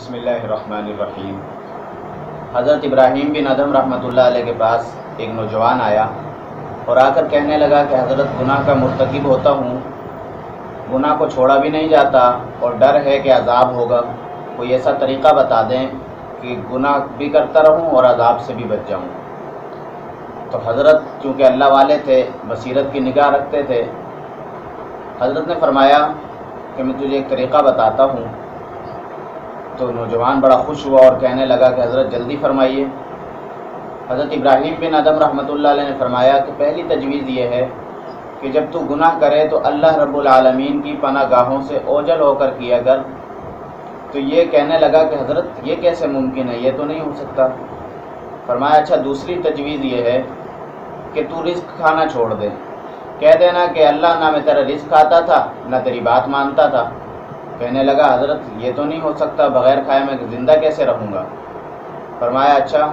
بسم اللہ الرحمن الرحیم۔ حضرت ابراہیم بن ادھم رحمۃ اللہ علیہ کے پاس ایک نوجوان آیا اور آ کر کہنے لگا کہ حضرت گناہ کا مرتکب ہوتا ہوں، گناہ کو چھوڑا بھی نہیں جاتا اور ڈر ہے کہ عذاب ہوگا، کوئی ایسا طریقہ بتا دیں کہ گناہ بھی کرتا رہوں اور عذاب سے بھی بچ جاؤں۔ تو حضرت چونکہ اللہ والے تھے، بصیرت کی نگاہ رکھتے تھے، حضرت نے فرمایا کہ میں تجھے ایک طریقہ بتاتا ہوں۔ تو نوجوان بڑا خوش ہوا اور کہنے لگا کہ حضرت جلدی فرمائیے۔ حضرت ابراہیم بن ادھم رحمۃ اللہ علیہ نے فرمایا کہ پہلی تجویز یہ ہے کہ جب تو گناہ کرے تو اللہ رب العالمین کی پناہ گاہوں سے اوجھل ہو کر کیا کر۔ تو یہ کہنے لگا کہ حضرت یہ کیسے ممکن ہے، یہ تو نہیں ہو سکتا۔ فرمایا اچھا دوسری تجویز یہ ہے کہ تو رزق کھانا چھوڑ دے، کہہ دینا کہ اللہ نہ میں تیرا رزق کھاتا تھا نہ تیری بات مانتا تھا۔ کہنے لگا حضرت یہ تو نہیں ہو سکتا، بغیر کھائے میں زندہ کیسے رہوں گا۔ فرمایا اچھا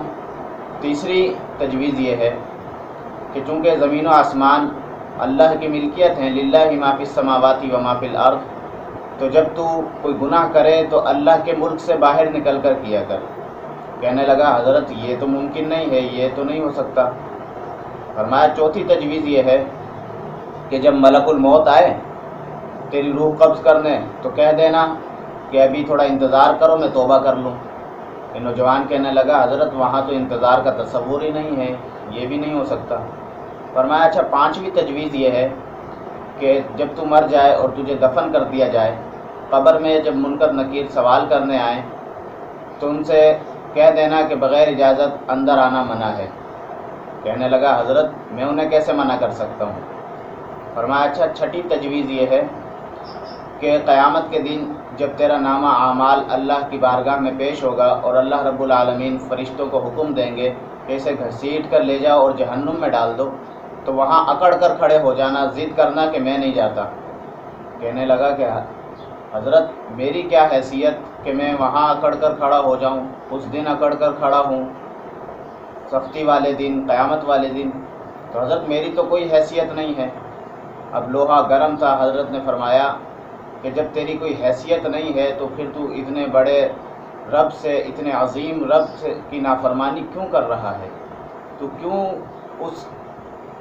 تیسری تجویز یہ ہے کہ چونکہ زمین و آسمان اللہ کی ملکیت ہیں، للہ ما فی السماوات و ما فی الارض، تو جب تو کوئی گناہ کرے تو اللہ کے ملک سے باہر نکل کر کیا کر۔ کہنے لگا حضرت یہ تو ممکن نہیں ہے، یہ تو نہیں ہو سکتا۔ فرمایا چوتھی تجویز یہ ہے کہ جب ملک الموت آئے تیری روح قبض کرنے تو کہہ دینا کہ ابھی تھوڑا انتظار کرو میں توبہ کر لوں۔ کہ نوجوان کہنے لگا حضرت وہاں تو انتظار کا تصور ہی نہیں ہے، یہ بھی نہیں ہو سکتا۔ فرمایا اچھا پانچویں تجویز یہ ہے کہ جب تو مر جائے اور تجھے دفن کر دیا جائے، قبر میں جب منکر نکیر سوال کرنے آئیں تو ان سے کہہ دینا کہ بغیر اجازت اندر آنا منع ہے۔ کہنے لگا حضرت میں انہیں کیسے منع کر سکتا ہوں۔ فرمایا اچھا چھٹی تجویز یہ ہے کہ قیامت کے دن جب تیرا نامہ اعمال اللہ کی بارگاہ میں پیش ہوگا اور اللہ رب العالمین فرشتوں کو حکم دیں گے کہ اسے گھسیٹ کر لے جاؤ اور جہنم میں ڈال دو، تو وہاں اکڑ کر کھڑے ہو جانا، ضد کرنا کہ میں نہیں جاتا۔ کہنے لگا کہ حضرت میری کیا حیثیت کہ میں وہاں اکڑ کر کھڑا ہو جاؤں، اس دن اکڑ کر کھڑا ہوں، سختی والے دن، قیامت والے دن۔ تو حضرت میری تو کوئی حیثیت نہیں ہے۔ اب لوہا گرم تھا، حضرت نے فرمایا کہ جب تیری کوئی حیثیت نہیں ہے تو پھر تو اتنے بڑے رب سے، اتنے عظیم رب سے کی نافرمانی کیوں کر رہا ہے؟ تو کیوں اس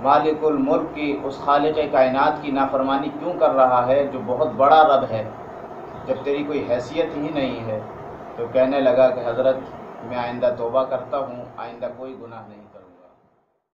مالک الملک کی، اس خالق کائنات کی نافرمانی کیوں کر رہا ہے جو بہت بڑا رب ہے، جب تیری کوئی حیثیت ہی نہیں ہے؟ تو کہنے لگا کہ حضرت میں آئندہ توبہ کرتا ہوں، آئندہ کوئی گناہ نہیں۔